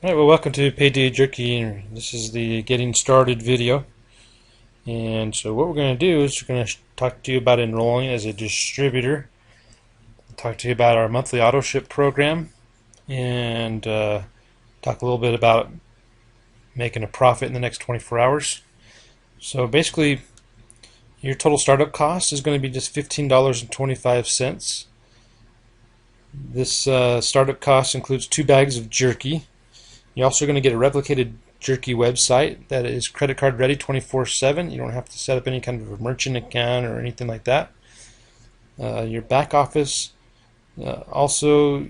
Alright, well, welcome to Payday Jerky. This is the getting started video. And so what we're going to do is we're going to talk to you about enrolling as a distributor, talk to you about our monthly auto ship program, and talk a little bit about making a profit in the next 24 hours. So basically, your total startup cost is going to be just $15.25. This startup cost includes 2 bags of jerky. You're also going to get a replicated Jerky website that is credit card ready 24/7. You don't have to set up any kind of a merchant account or anything like that. Your back office also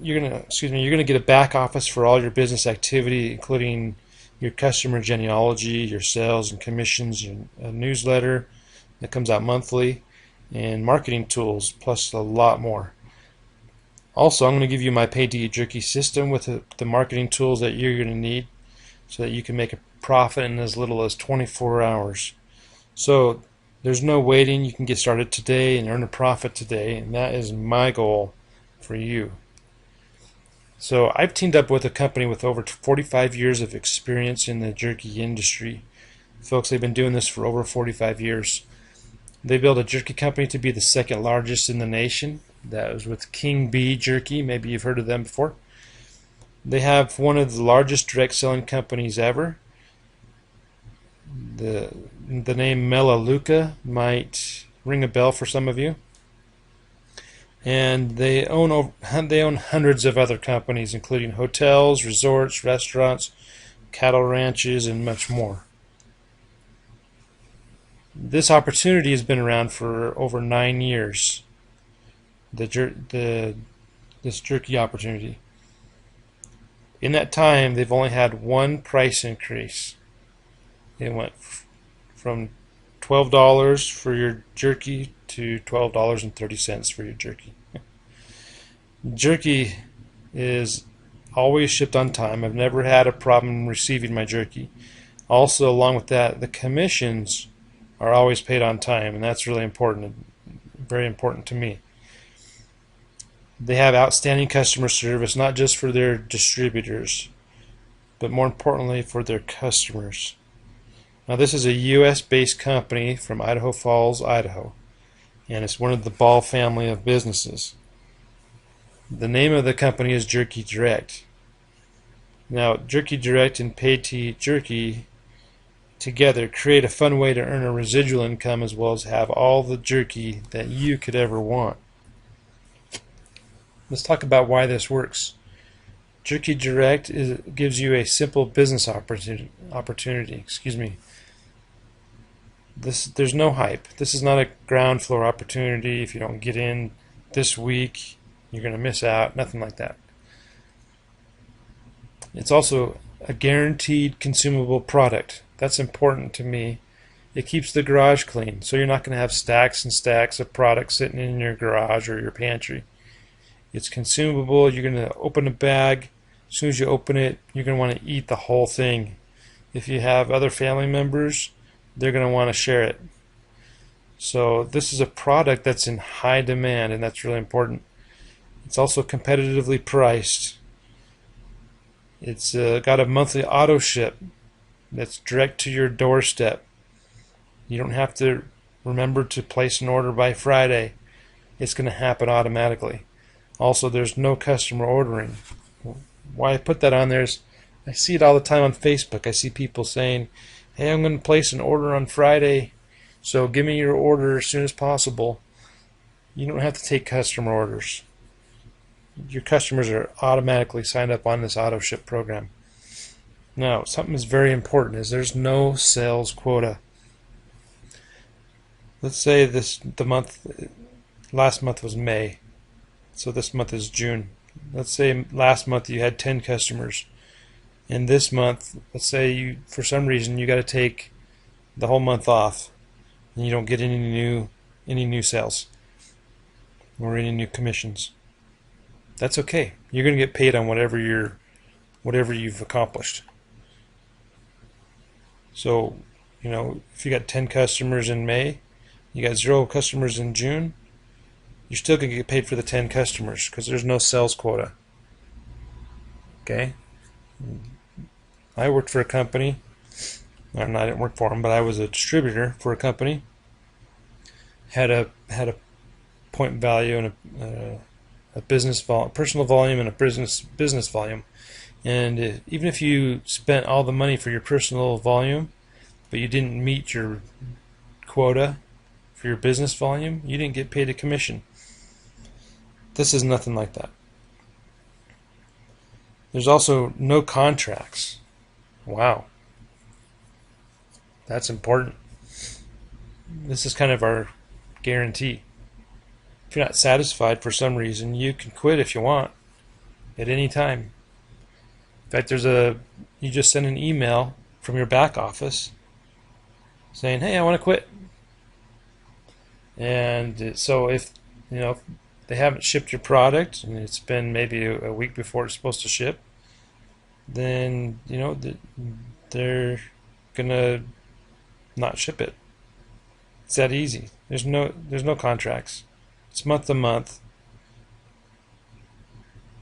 you're gonna get a back office for all your business activity, including your customer genealogy, your sales and commissions, your newsletter that comes out monthly, and marketing tools, plus a lot more. Also, I'm going to give you my Payday Jerky system with the marketing tools that you're going to need so that you can make a profit in as little as 24 hours. So there's no waiting. You can get started today and earn a profit today, and that is my goal for you. So I've teamed up with a company with over 45 years of experience in the jerky industry. Folks, they've been doing this for over 45 years. They built a jerky company to be the second largest in the nation. That was with King Bee Jerky. Maybe you've heard of them before. They have one of the largest direct selling companies ever. The name Melaleuca might ring a bell for some of you. And they own hundreds of other companies, including hotels, resorts, restaurants, cattle ranches, and much more. This opportunity has been around for over 9 years. This jerky opportunity. In that time, they've only had one price increase. It went from $12 for your jerky to $12.30 for your jerky. Jerky is always shipped on time. I've never had a problem receiving my jerky. Also, along with that, the commissions are always paid on time, and that's really important, very important to me. They have outstanding customer service, not just for their distributors, but more importantly for their customers. Now, this is a U.S.-based company from Idaho Falls, Idaho, and it's one of the Ball family of businesses. The name of the company is Jerky Direct. Now, Jerky Direct and Payday Jerky together create a fun way to earn a residual income as well as have all the jerky that you could ever want. Let's talk about why this works. Jerky Direct gives you a simple business opportunity. There's no hype. This is not a ground floor opportunity. If you don't get in this week, you're going to miss out. Nothing like that. It's also a guaranteed consumable product. That's important to me. It keeps the garage clean, so you're not going to have stacks and stacks of products sitting in your garage or your pantry. It's consumable. You're going to open a bag. As soon as you open it, you're going to want to eat the whole thing. If you have other family members, they're going to want to share it. So this is a product that's in high demand, and that's really important. It's also competitively priced. It's got a monthly auto ship that's direct to your doorstep. You don't have to remember to place an order by Friday. It's going to happen automatically. Also, there's no customer ordering. Why I put that on there is I see it all the time on Facebook. I see people saying, hey, I'm going to place an order on Friday, so give me your order as soon as possible. You don't have to take customer orders. Your customers are automatically signed up on this auto ship program. Now, something is very important is there's no sales quota. Let's say last month was May. So this month is June. Let's say last month you had 10 customers. And this month, let's say for some reason you got to take the whole month off and you don't get any new sales or any new commissions. That's okay. You're going to get paid on whatever you've accomplished. So, if you got 10 customers in May, you got 0 customers in June, you're still going to get paid for the 10 customers because there's no sales quota. Okay? I worked for a company, and I didn't work for them, but I was a distributor for a company. Had a point value and a business personal volume and a business volume. And even if you spent all the money for your personal volume, but you didn't meet your quota for your business volume, you didn't get paid a commission. This is nothing like that. There's also no contracts. Wow. That's important. This is kind of our guarantee. If you're not satisfied for some reason, you can quit if you want at any time. In fact, you just send an email from your back office saying, "Hey, I want to quit." And so if they haven't shipped your product and it's been maybe a week before it's supposed to ship, then they're gonna not ship it. It's that easy. There's no contracts. It's month to month.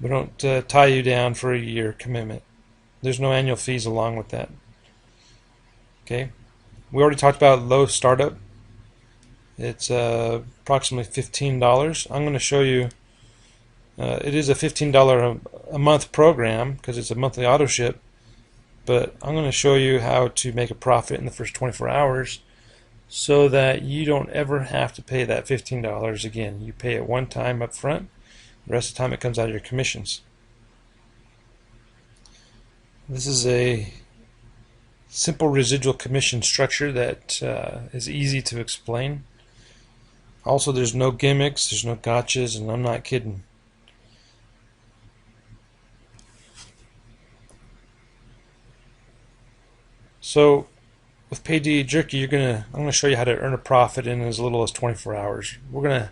We don't tie you down for a year commitment. There's no annual fees along with that. Okay. We already talked about low startup. It's approximately $15. I'm going to show you. It is a $15 a month program because it's a monthly auto ship. But I'm going to show you how to make a profit in the first 24 hours so that you don't ever have to pay that $15 again. You pay it one time up front. The rest of the time it comes out of your commissions. This is a simple residual commission structure that is easy to explain. Also, there's no gimmicks, there's no gotchas, and I'm not kidding. So, with Payday Jerky, I'm gonna show you how to earn a profit in as little as 24 hours. I'm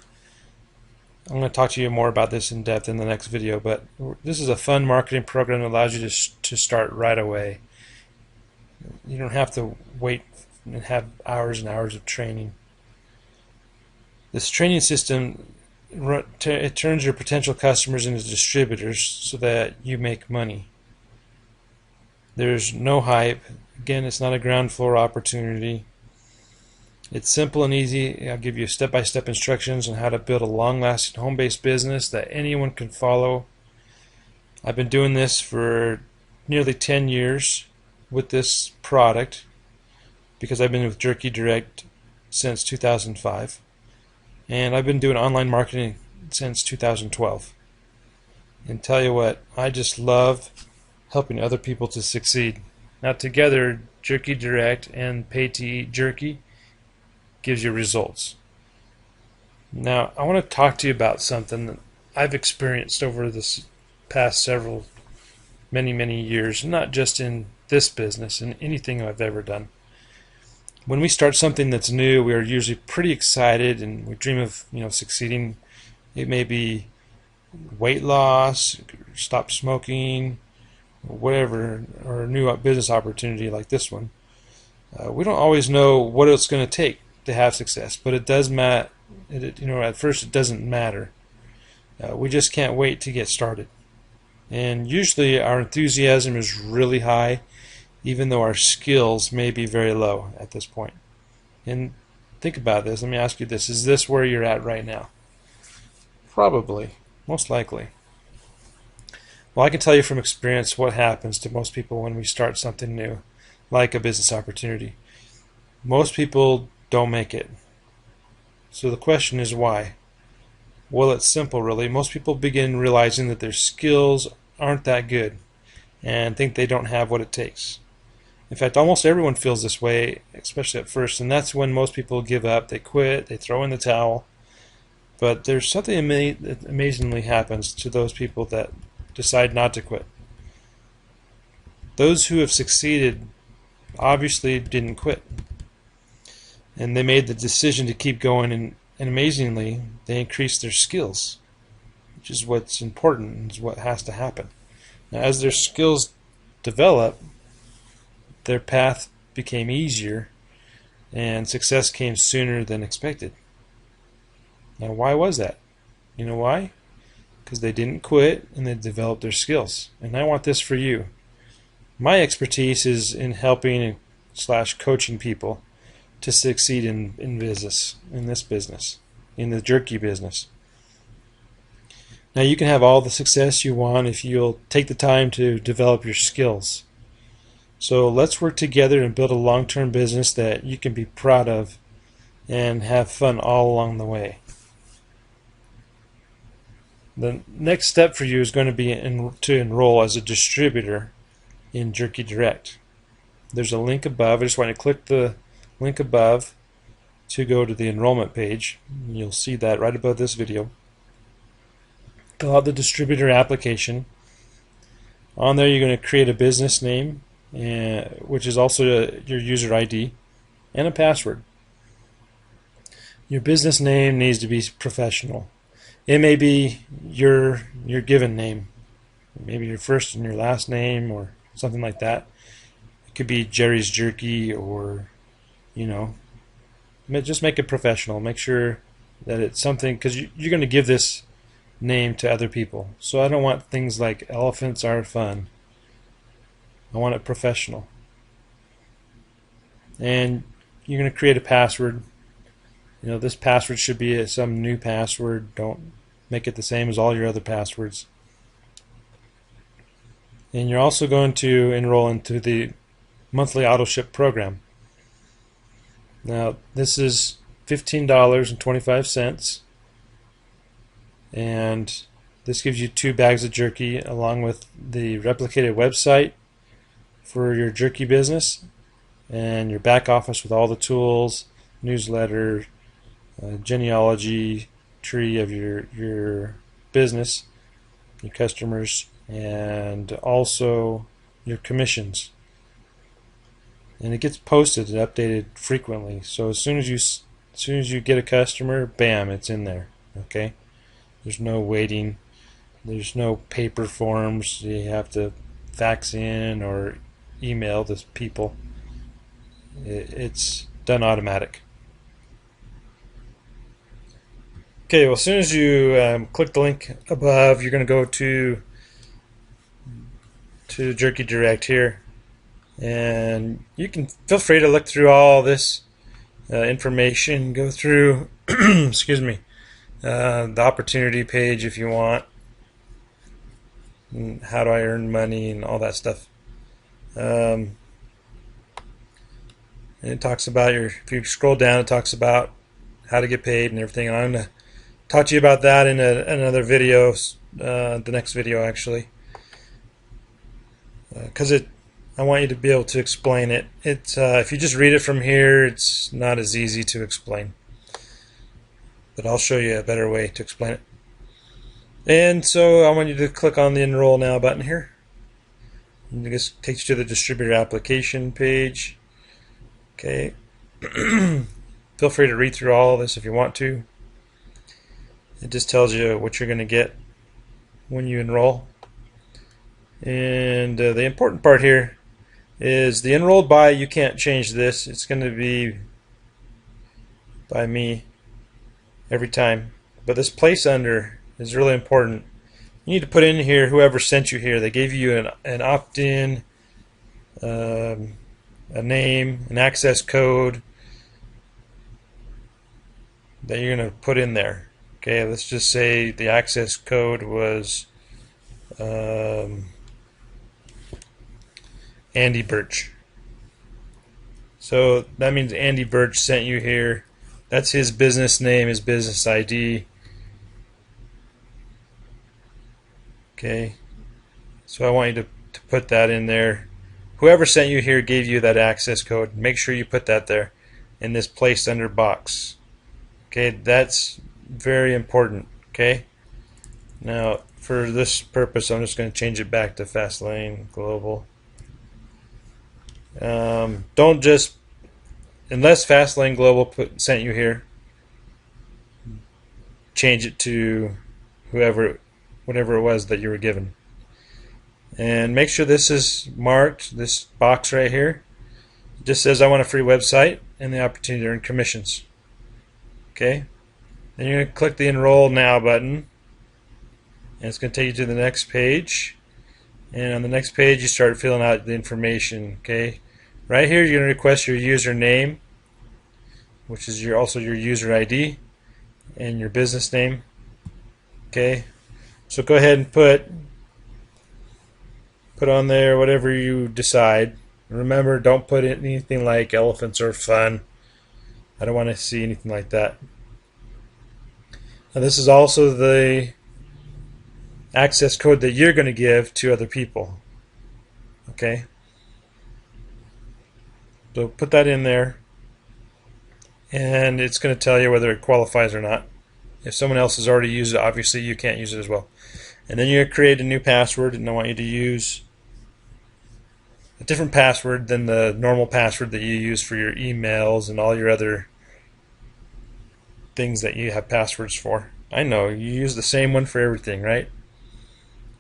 gonna talk to you more about this in depth in the next video, but this is a fun marketing program that allows you to start right away. You don't have to wait and have hours and hours of training. This training system, it turns your potential customers into distributors so that you make money. There's no hype. Again, it's not a ground floor opportunity. It's simple and easy. I'll give you step-by-step instructions on how to build a long-lasting home-based business that anyone can follow. I've been doing this for nearly 10 years with this product because I've been with Jerky Direct since 2005. And I've been doing online marketing since 2012. And tell you what, I just love helping other people to succeed. Now together, Jerky Direct and Payday Jerky gives you results. Now I want to talk to you about something that I've experienced over this past many years, not just in this business, in anything I've ever done. When we start something that's new, we are usually pretty excited and we dream of succeeding. It may be weight loss, stop smoking, whatever, or a new business opportunity like this one. We don't always know what it's going to take to have success, but it does matter. At first it doesn't matter. We just can't wait to get started. And usually our enthusiasm is really high, even though our skills may be very low at this point. And think about this. Let me ask you this. Is this where you're at right now? Probably. Most likely. Well, I can tell you from experience what happens to most people when we start something new, like a business opportunity. Most people don't make it. So the question is why? Well, it's simple really. Most people begin realizing that their skills aren't that good and think they don't have what it takes. In fact, almost everyone feels this way, especially at first, and that's when most people give up, they quit, they throw in the towel. But there's something that amazingly happens to those people that decide not to quit. Those who have succeeded obviously didn't quit. And they made the decision to keep going, and amazingly, they increased their skills, which is what's important and is what has to happen. Now, as their skills develop, their path became easier, and success came sooner than expected. Now, why was that? You know why? Because they didn't quit and they developed their skills. And I want this for you. My expertise is in helping / coaching people to succeed in business, in this business, in the jerky business. Now you can have all the success you want if you'll take the time to develop your skills. So let's work together and build a long-term business that you can be proud of and have fun all along the way. The next step for you is going to be to enroll as a distributor in Jerky Direct. There's a link above. I just want to click the link above to go to the enrollment page. You'll see that right above this video. Fill out the distributor application. On there you're going to create a business name, which is also your user ID, and a password. Your business name needs to be professional. It may be your given name, maybe your first and your last name or something like that. It could be Jerry's Jerky, or just make it professional. Make sure that it's something, because you're going to give this name to other people. So I don't want things like elephants are fun. I want it professional. And you're going to create a password. This password should be some new password. Don't make it the same as all your other passwords. And you're also going to enroll into the monthly auto ship program. Now this is $15.25, and this gives you 2 bags of jerky along with the replicated website for your jerky business and your back office with all the tools, newsletter, genealogy tree of your business, your customers, and also your commissions. And it gets posted and updated frequently. So as soon as you get a customer, bam, it's in there. Okay? There's no waiting. There's no paper forms you have to fax in or email to people. It's done automatic. Okay, well, as soon as you click the link above, you're going to go to Jerky Direct here, and you can feel free to look through all this information. Go through, excuse me, the opportunity page if you want, and how do I earn money and all that stuff. And it talks about if you scroll down, it talks about how to get paid and everything. And I'm going to talk to you about that in another video, the next video actually, because I want you to be able to explain it. If you just read it from here, it's not as easy to explain, but I'll show you a better way to explain it. And so I want you to click on the Enroll Now button here. And this takes you to the distributor application page. Okay. Feel free to read through all of this if you want to. It just tells you what you're going to get when you enroll. And the important part here is the enrolled by. You can't change this. It's going to be by me every time. But this place under is really important. You need to put in here whoever sent you here. They gave you an opt-in, a name, an access code that you're going to put in there. Okay, let's just say the access code was Andy Birch. So that means Andy Birch sent you here. That's his business name, his business ID. Okay, so I want you to put that in there. Whoever sent you here gave you that access code. Make sure you put that there in this place under box. Okay, that's very important. Okay, now for this purpose I'm just going to change it back to Fastlane Global. Don't just, unless Fastlane Global sent you here, change it to whatever it was that you were given. And make sure this is marked, this box right here. It just says I want a free website and the opportunity to earn commissions. Okay, then you're going to click the Enroll Now button, and it's going to take you to the next page, and on the next page you start filling out the information. Okay, right here you're going to request your username, which is also your user ID, and your business name. Okay, so go ahead and put on there whatever you decide. Remember, don't put anything like elephants are fun. I don't want to see anything like that. Now this is also the access code that you're going to give to other people. Okay, so put that in there, and it's going to tell you whether it qualifies or not. If someone else has already used it, obviously you can't use it as well. And then you're going to create a new password, and I want you to use a different password than the normal password that you use for your emails and all your other things that you have passwords for. I know, you use the same one for everything, right?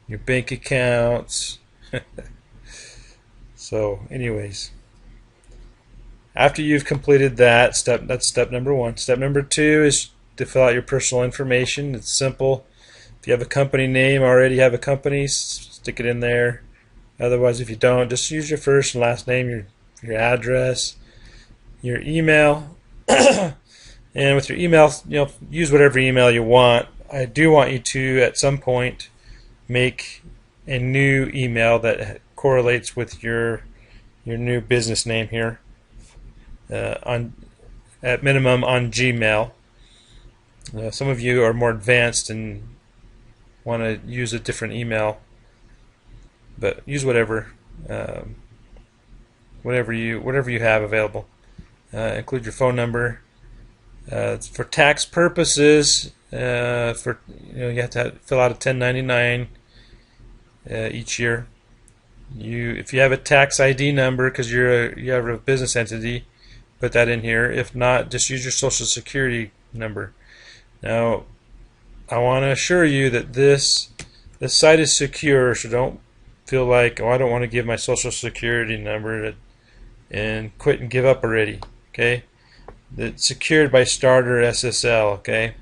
Your bank accounts. So anyways, after you've completed that step, that's step number 1. Step number 2 is to fill out your personal information. It's simple. If you have a company name, already have a company, stick it in there. Otherwise, if you don't, just use your first and last name, your address, your email. And with your email, use whatever email you want. I do want you to, at some point, make a new email that correlates with your new business name here. At minimum on Gmail. Some of you are more advanced and want to use a different email, but use whatever you have available. Include your phone number. For tax purposes, you have to fill out a 1099 each year. If you have a tax ID number because you have a business entity, put that in here. If not, just use your Social Security number. Now, I want to assure you that this site is secure, so don't feel like, oh, I don't want to give my Social Security number and quit and give up already. Okay, it's secured by Starter SSL. Okay,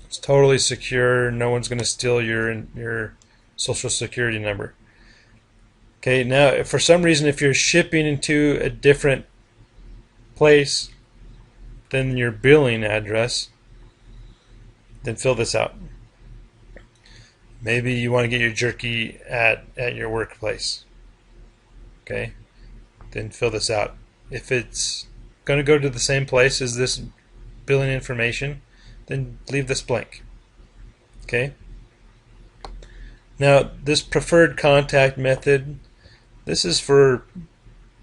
it's totally secure. No one's going to steal your Social Security number. Okay, now if for some reason if you're shipping into a different place than your billing address, then fill this out. Maybe you want to get your jerky at your workplace. Okay, then fill this out. If it's going to go to the same place as this billing information, then leave this blank. Okay. Now this preferred contact method, this is for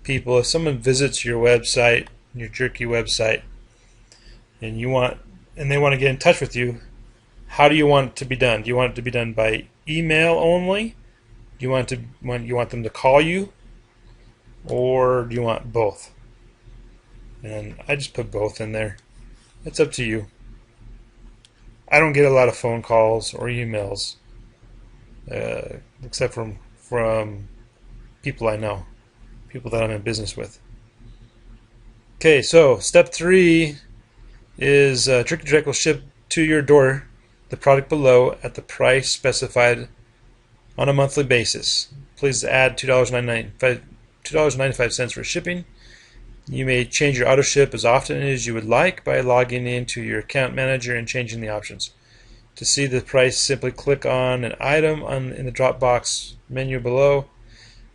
people. If someone visits your website, your Jerky website, and they want to get in touch with you, how do you want it to be done? Do you want it to be done by email only? Do you want them to call you, or do you want both? And I just put both in there. It's up to you. I don't get a lot of phone calls or emails, except from people I know, people that I'm in business with. Okay, so step 3 is Jerky Direct will ship to your door the product below at the price specified on a monthly basis. Please add $2.95 for shipping. You may change your auto ship as often as you would like by logging into your account manager and changing the options. To see the price, simply click on an item in the drop box menu below.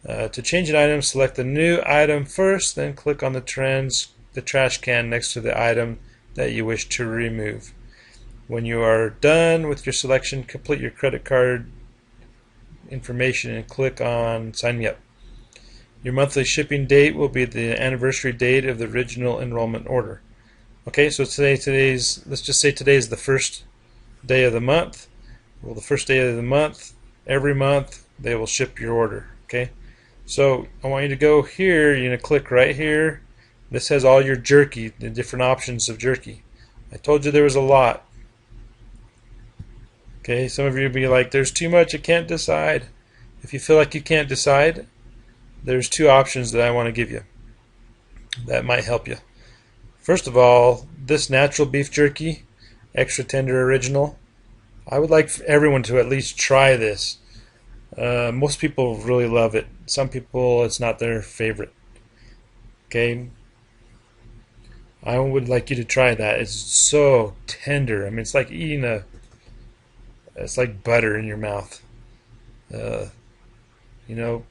To change an item, select the new item first, then click on the trash can next to the item that you wish to remove. When you are done with your selection, complete your credit card information and click on Sign Me Up. Your monthly shipping date will be the anniversary date of the original enrollment order. Okay, so let's just say today is the first day of the month. Well, the first day of the month, every month, they will ship your order. Okay, so I want you to go here. You're going to click right here. This has all your jerky, the different options of jerky. I told you there was a lot. Okay, some of you will be like, there's too much, I can't decide. If you feel like you can't decide, there's 2 options that I want to give you that might help you. First of all, this natural beef jerky, extra tender original, I would like everyone to at least try this. Most people really love it. Some people, it's not their favorite. Okay, I would like you to try that. It's so tender. I mean, it's like eating it's like butter in your mouth. Uh, you know,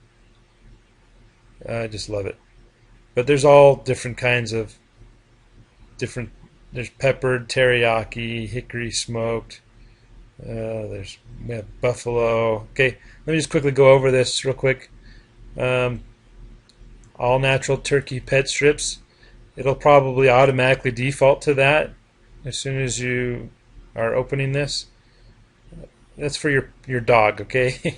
I just love it. But there's all different kinds of different. There's peppered, teriyaki, hickory smoked. We have buffalo. Okay, let me just quickly go over this real quick. Um, all natural turkey pet strips. It'll probably automatically default to that as soon as you are opening this. That's for your dog, okay?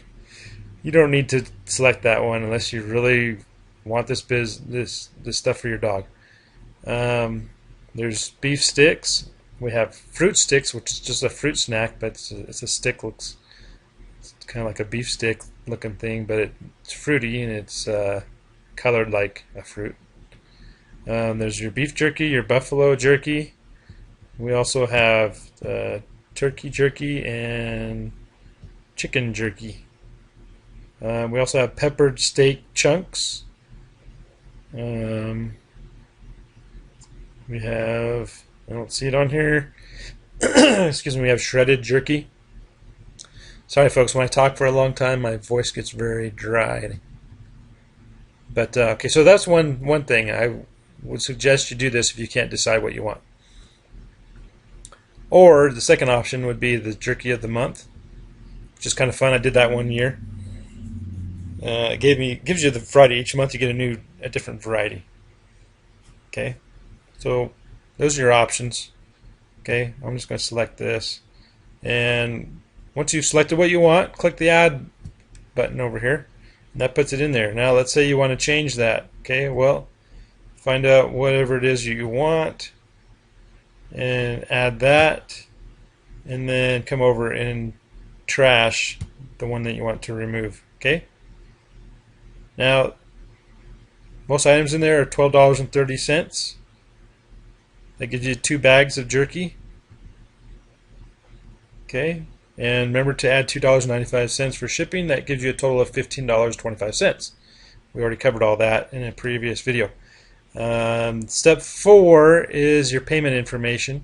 You don't need to select that one unless you really want this stuff for your dog. There's beef sticks. We have fruit sticks, which is just a fruit snack, but it's a stick. It's kind of like a beef stick looking thing, but it's fruity and it's colored like a fruit. There's your beef jerky, your buffalo jerky. We also have turkey jerky and chicken jerky. We also have peppered steak chunks. We have, I don't see it on here. Excuse me, we have shredded jerky. Sorry folks, when I talk for a long time my voice gets very dry. But okay, so that's one thing. I would suggest you do this if you can't decide what you want. Or the second option would be the jerky of the month, which is kind of fun. I did that one year. It gives you the variety each month. You get a different variety. Okay, so those are your options. Okay, I'm just going to select this, and once you've selected what you want, click the add button over here, and that puts it in there. Now let's say you want to change that. Okay, well, find out whatever it is you want and add that, and then come over and trash the one that you want to remove. Okay, now most items in there are $12.30. That gives you 2 bags of jerky. Okay, and remember to add $2.95 for shipping. That gives you a total of $15.25. We already covered all that in a previous video. Step 4 is your payment information.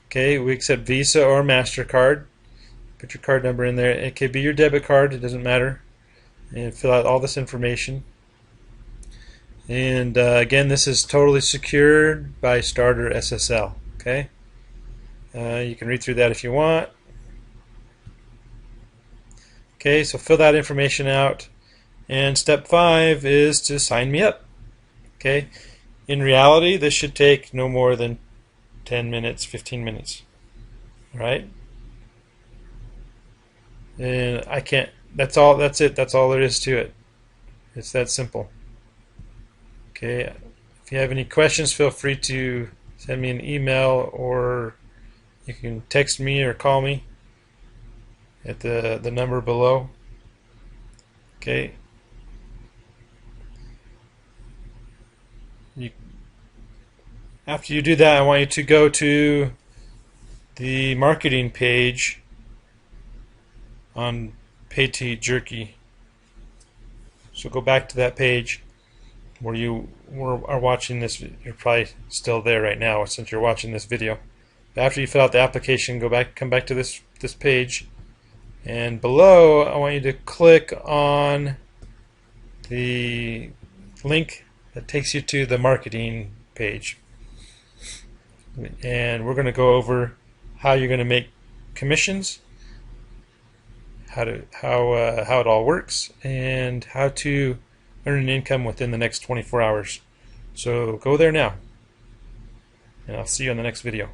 Okay, we accept Visa or MasterCard. Put your card number in there. It could be your debit card, it doesn't matter. And fill out all this information. And again, this is totally secured by Starter SSL. Okay, you can read through that if you want. Okay, so fill that information out. And step 5 is to sign me up. Okay, in reality, this should take no more than 10 minutes, 15 minutes. All right, and I can't. That's all. That's it. That's all there is to it. It's that simple. Okay, if you have any questions, feel free to send me an email, or you can text me or call me at the number below. Okay. After you do that, I want you to go to the marketing page on Paid to Eat Jerky. So go back to that page where you are watching this. You're probably still there right now since you're watching this video. After you fill out the application, come back to this page, and below I want you to click on the link that takes you to the marketing page. And we're going to go over how you're going to make commissions, how it all works, and how to earn an income within the next 24 hours. So go there now, and I'll see you on the next video.